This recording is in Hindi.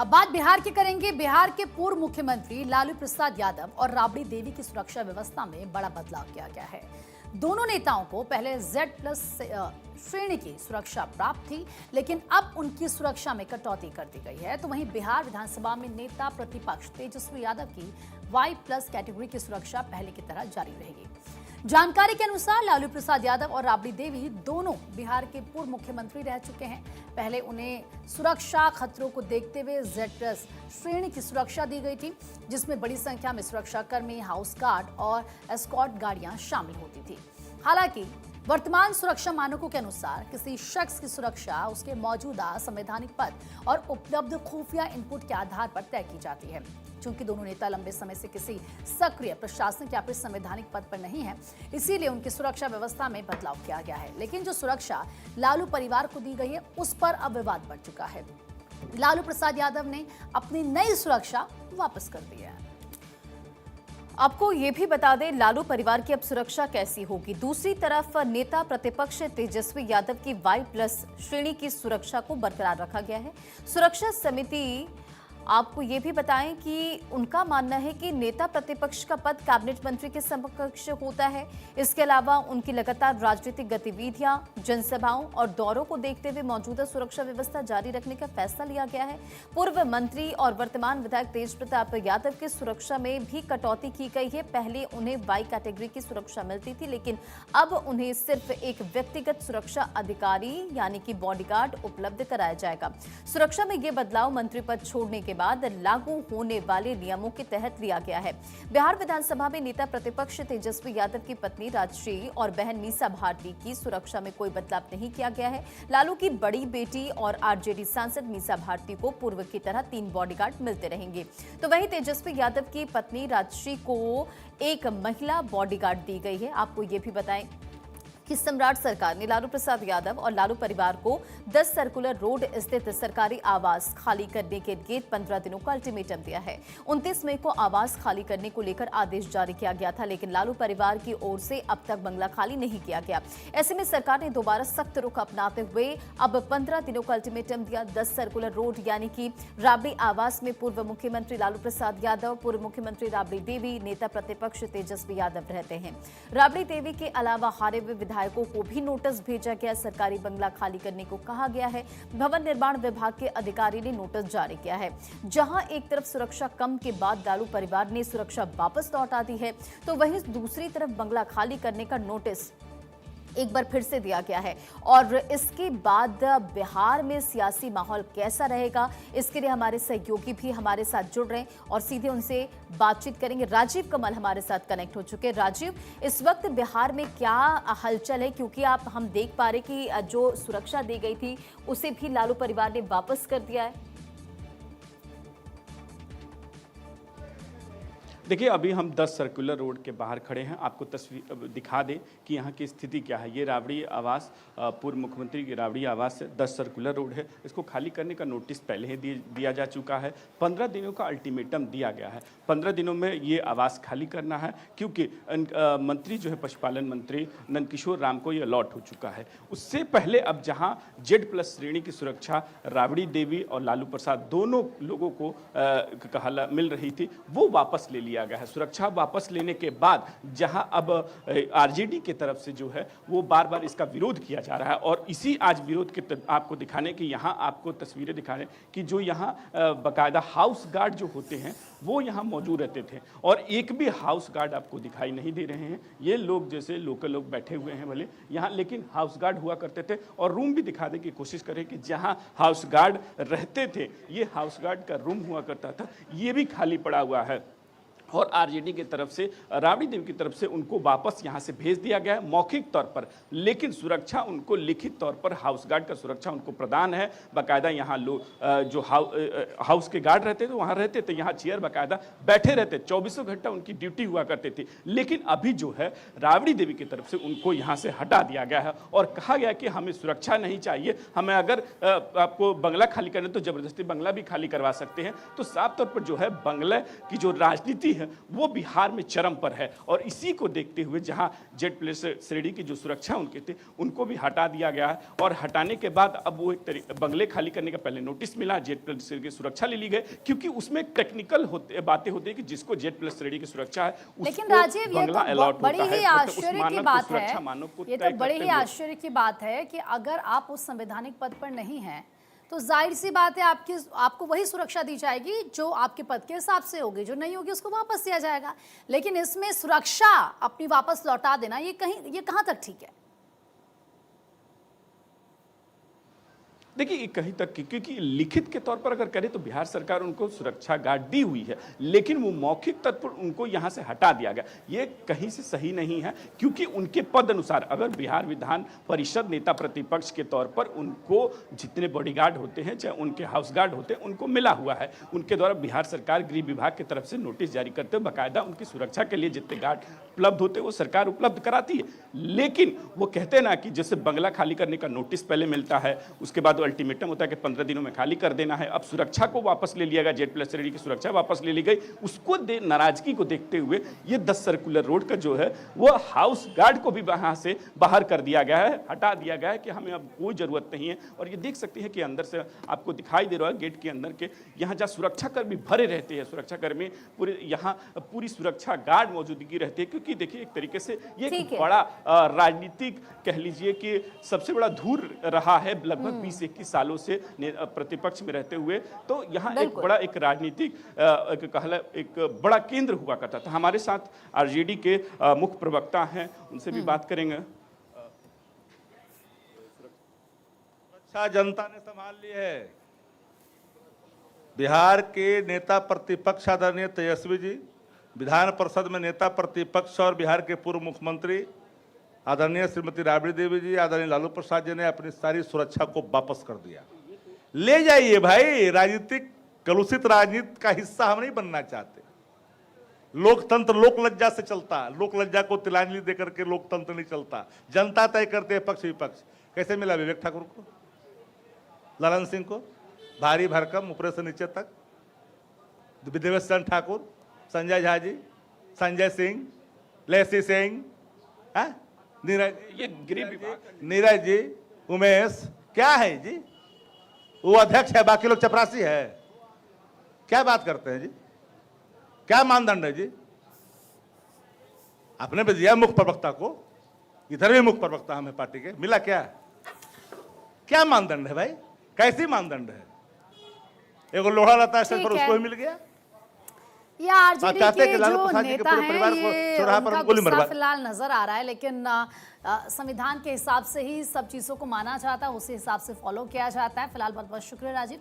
अब बात बिहार की करेंगे। बिहार के पूर्व मुख्यमंत्री लालू प्रसाद यादव और राबड़ी देवी की सुरक्षा व्यवस्था में बड़ा बदलाव किया गया है। दोनों नेताओं को पहले Z+ श्रेणी की सुरक्षा प्राप्त थी, लेकिन अब उनकी सुरक्षा में कटौती कर दी गई है। तो वहीं बिहार विधानसभा में नेता प्रतिपक्ष तेजस्वी यादव की Y+ कैटेगरी की सुरक्षा पहले की तरह जारी रहेगी। जानकारी के अनुसार लालू प्रसाद यादव और राबड़ी देवी दोनों बिहार के पूर्व मुख्यमंत्री रह चुके हैं। पहले उन्हें सुरक्षा खतरों को देखते हुए Z+ श्रेणी की सुरक्षा दी गई थी, जिसमें बड़ी संख्या में सुरक्षा कर्मी, हाउस गार्ड और एस्कॉर्ट गाड़ियां शामिल होती थी। हालांकि वर्तमान सुरक्षा मानकों के अनुसार किसी शख्स की सुरक्षा उसके मौजूदा संवैधानिक पद और उपलब्ध खुफिया इनपुट के आधार पर तय की जाती है। चूंकि दोनों नेता लंबे समय से किसी सक्रिय प्रशासनिक या फिर संवैधानिक पद पर नहीं है, इसीलिए उनकी सुरक्षा व्यवस्था में बदलाव किया गया है। लेकिन जो सुरक्षा लालू परिवार को दी गई है, उस पर अब विवाद बढ़ चुका है। लालू प्रसाद यादव ने अपनी नई सुरक्षा वापस कर दी है। आपको ये भी बता दें, लालू परिवार की अब सुरक्षा कैसी होगी। दूसरी तरफ नेता प्रतिपक्ष तेजस्वी यादव की Y+ श्रेणी की सुरक्षा को बरकरार रखा गया है। सुरक्षा समिति आपको ये भी बताएं कि उनका मानना है कि नेता प्रतिपक्ष का पद कैबिनेट मंत्री के समकक्ष होता है। इसके अलावा उनकी लगातार राजनीतिक गतिविधियां, जनसभाओं और दौरों को देखते हुए मौजूदा सुरक्षा व्यवस्था जारी रखने का फैसला लिया गया है। पूर्व मंत्री और वर्तमान विधायक तेज प्रताप यादव की सुरक्षा में भी कटौती की गई है। पहले उन्हें Y कैटेगरी की सुरक्षा मिलती थी, लेकिन अब उन्हें सिर्फ एक व्यक्तिगत सुरक्षा अधिकारी यानी कि बॉडीगार्ड उपलब्ध कराया जाएगा। सुरक्षा में ये बदलाव मंत्री पद छोड़ने के बाद लागू होने वाले नियमों के तहत लिया गया है। बिहार विधानसभा में नेता प्रतिपक्ष तेजस्वी यादव की पत्नी राजश्री और बहन मीसा भारती की सुरक्षा में कोई बदलाव नहीं किया गया है। लालू की बड़ी बेटी और आरजेडी सांसद मीसा भारती को पूर्व की तरह 3 बॉडीगार्ड मिलते रहेंगे। तो वहीं तेजस्वी यादव की पत्नी राजश्री को एक महिला बॉडीगार्ड दी गई है। आपको ये भी बताएं कि सम्राट सरकार ने लालू प्रसाद यादव और लालू परिवार को 10 सर्कुलर रोड स्थित सरकारी आवास खाली करने के लिए 15 दिनों का अल्टीमेटम दिया है। 29 मई को आवास खाली करने को लेकर आदेश जारी किया गया था, लेकिन लालू परिवार की ओर से अब तक बंगला खाली नहीं किया गया। ऐसे में सरकार ने दोबारा सख्त रुख अपनाते हुए अब 15 दिनों का अल्टीमेटम दिया। 10 सर्कुलर रोड यानी कि राबड़ी आवास में पूर्व मुख्यमंत्री लालू प्रसाद यादव, पूर्व मुख्यमंत्री राबड़ी देवी, नेता प्रतिपक्ष तेजस्वी यादव रहते हैं। राबड़ी देवी के अलावा हारे हुए विधायकों को भी नोटिस भेजा गया। सरकारी बंगला खाली करने को कहा गया है। भवन निर्माण विभाग के अधिकारी ने नोटिस जारी किया है। जहां एक तरफ सुरक्षा कम के बाद लालू परिवार ने सुरक्षा वापस लौटा दी है, तो वहीं दूसरी तरफ बंगला खाली करने का नोटिस एक बार फिर से दिया गया है। और इसके बाद बिहार में सियासी माहौल कैसा रहेगा, इसके लिए हमारे सहयोगी भी हमारे साथ जुड़ रहे हैं और सीधे उनसे बातचीत करेंगे। राजीव कमल हमारे साथ कनेक्ट हो चुके हैं। राजीव, इस वक्त बिहार में क्या हलचल है, क्योंकि हम देख पा रहे कि जो सुरक्षा दी गई थी उसे भी लालू परिवार ने वापस कर दिया है। देखिए, अभी हम 10 सर्कुलर रोड के बाहर खड़े हैं। आपको तस्वीर दिखा दें कि यहाँ की स्थिति क्या है। ये राबड़ी आवास, पूर्व मुख्यमंत्री की राबड़ी आवास है। 10 सर्कुलर रोड है। इसको खाली करने का नोटिस पहले ही दिया जा चुका है। 15 दिनों का अल्टीमेटम दिया गया है। 15 दिनों में ये आवास खाली करना है, क्योंकि मंत्री जो है पशुपालन मंत्री नंदकिशोर राम को ये अलॉट हो चुका है। उससे पहले अब जहाँ Z+ श्रेणी की सुरक्षा राबड़ी देवी और लालू प्रसाद दोनों लोगों को मिल रही थी, वो वापस ले लिया गया है। सुरक्षा वापस लेने के बाद जहां अब आरजेडी की तरफ से जो है वो बार बार इसका विरोध किया जा रहा है, और इसी आज विरोध के आपको दिखाने की यहां आपको तस्वीरें दिखा रहे हैं कि जो यहां बाकायदा हाउस गार्ड जो होते हैं वो यहां मौजूद रहते थे, और एक भी हाउस गार्ड आपको दिखाई नहीं दे रहे हैं। ये लोग जैसे लोकल लोग बैठे हुए हैं भले यहाँ, लेकिन हाउस गार्ड हुआ करते थे। और रूम भी दिखा देने की कोशिश करें कि जहां हाउस गार्ड रहते थे, ये हाउस गार्ड का रूम हुआ करता था, ये भी खाली पड़ा हुआ है। और आरजेडी की तरफ से, राबड़ी देवी की तरफ से उनको वापस यहां से भेज दिया गया है मौखिक तौर पर, लेकिन सुरक्षा उनको लिखित तौर पर हाउस गार्ड का सुरक्षा उनको प्रदान है। बाकायदा यहाँ लोग जो हाउस के गार्ड रहते थे वहाँ रहते थे, यहाँ चेयर बाकायदा बैठे रहते, 24 घंटा उनकी ड्यूटी हुआ करती थी। लेकिन अभी जो है राबड़ी देवी की तरफ से उनको यहाँ से हटा दिया गया है और कहा गया कि हमें सुरक्षा नहीं चाहिए, हमें अगर आपको बंगला खाली करना तो जबरदस्ती बंगला भी खाली करवा सकते हैं। तो साफ तौर पर जो है बंगला की जो राजनीति है वो बिहार में चरम पर है। और इसी को देखते हुए जहां Z+ श्रेणी की जो सुरक्षा उनके थे उनको भी हटा दिया गया है, और हटाने के बाद अब वो एक बंगले खाली करने का पहले नोटिस मिला, Z+ श्रेणी की सुरक्षा ले ली गई, क्योंकि उसमें टेक्निकल बातें होती है कि जिसको Z+ श्रेणी की सुरक्षा है लेकिन उसको राजीव, ये बंगला तो अलॉट बड़ी होता ही है, मतलब उस आश्चर्य की मानक को, बात सुरक्षा है। मानक को ये तय तो बड़ी करते ही हुए। आश्चर्य की बात है कि अगर आप उस संवैधानिक पद पर नहीं हैं तो जाहिर सी बात है आपको वही सुरक्षा दी जाएगी जो आपके पद के हिसाब से होगी, जो नहीं होगी उसको वापस दिया जाएगा। लेकिन इसमें सुरक्षा अपनी वापस लौटा देना, ये कहां तक ठीक है? देखिए कहीं तक की, क्योंकि लिखित के तौर पर अगर करें तो बिहार सरकार उनको सुरक्षा गार्ड दी हुई है, लेकिन वो मौखिक तौर पर उनको यहां से हटा दिया गया, ये कहीं से सही नहीं है। क्योंकि उनके पद अनुसार अगर बिहार विधान परिषद नेता प्रतिपक्ष के तौर पर उनको जितने बॉडीगार्ड होते हैं, चाहे उनके हाउस गार्ड होते हैं, उनको मिला हुआ है। उनके द्वारा बिहार सरकार गृह विभाग की तरफ से नोटिस जारी करते हुए बाकायदा उनकी सुरक्षा के लिए जितने गार्ड उपलब्ध होते हैं वो सरकार उपलब्ध कराती है। लेकिन वो कहते हैं ना कि जैसे बंगला खाली करने का नोटिस पहले मिलता है, उसके बाद अल्टीमेटम होता है कि 15 दिनों में खाली कर देना है। अब सुरक्षा को वापस ले लिया गया, Z+ श्रेणी की सुरक्षा वापस ले ली गई। उसको नाराजगी को देखते हुए ये 10 सर्कुलर रोड का जो है वो हाउस गार्ड को भी वहां से बाहर कर दिया गया है, हटा दिया गया है कि हमें अब कोई जरूरत नहीं है। और ये देख सकते हैं कि अंदर से आपको दिखाई दे रहा है गेट के अंदर के यहाँ जहाँ सुरक्षाकर्मी भरे रहते हैं, सुरक्षाकर्मी पूरे यहाँ पूरी सुरक्षा गार्ड मौजूदगी रहती है। क्योंकि देखिए एक तरीके से ये एक बड़ा राजनीतिक कह लीजिए कि सबसे बड़ा धूर रहा है लगभग 20-21 सालों से प्रतिपक्ष में रहते हुए। तो यहाँ एक बड़ा एक राजनीतिक एक बड़ा केंद्र हुआ करता था। हमारे साथ आरजेडी के मुख्य प्रवक्ता हैं, उनसे भी बात करेंगे। सुरक्षा जनता ने संभाल ली है। बिहार के नेता प्रतिपक्ष आदरणीय तेजस्वी जी, विधान परिषद में नेता प्रतिपक्ष और बिहार के पूर्व मुख्यमंत्री आदरणीय श्रीमती राबड़ी देवी जी, आदरणीय लालू प्रसाद जी ने अपनी सारी सुरक्षा को वापस कर दिया। ले जाइए भाई, राजनीतिक कलुषित राजनीति का हिस्सा हम नहीं बनना चाहते। लोकतंत्र लोक लज्जा से चलता, लोक लज्जा को तिलांजलि देकर के लोकतंत्र नहीं चलता। जनता तय करते हैं पक्ष विपक्ष। कैसे मिला विवेक ठाकुर को, ललन सिंह को, भारी भरकम ऊपर से नीचे तक, देवेश चंद्र ठाकुर, संजय झा जी, संजय सिंह, लेसी सिंह, नीरज जी, उमेश, क्या है जी? वो अध्यक्ष है, बाकी लोग चपरासी है। क्या बात करते हैं जी? क्या मानदंड है जी? आपने भी दिया मुख्य प्रवक्ता को, इधर भी मुख्य प्रवक्ता हमें पार्टी के मिला, क्या मानदंड है भाई? कैसी मानदंड है? एगो लोहा लता स्टेशन पर उसको ही मिल गया। या आरजेडी के जो प्रसाद जी के नेता पूरे हैं परिवार को ये चौराहा पर उनका गोली गुस्सा मरवा। फिलहाल नजर आ रहा है, लेकिन संविधान के हिसाब से ही सब चीजों को माना जाता है, उसी हिसाब से फॉलो किया जाता है। फिलहाल बहुत बहुत शुक्रिया राजीव।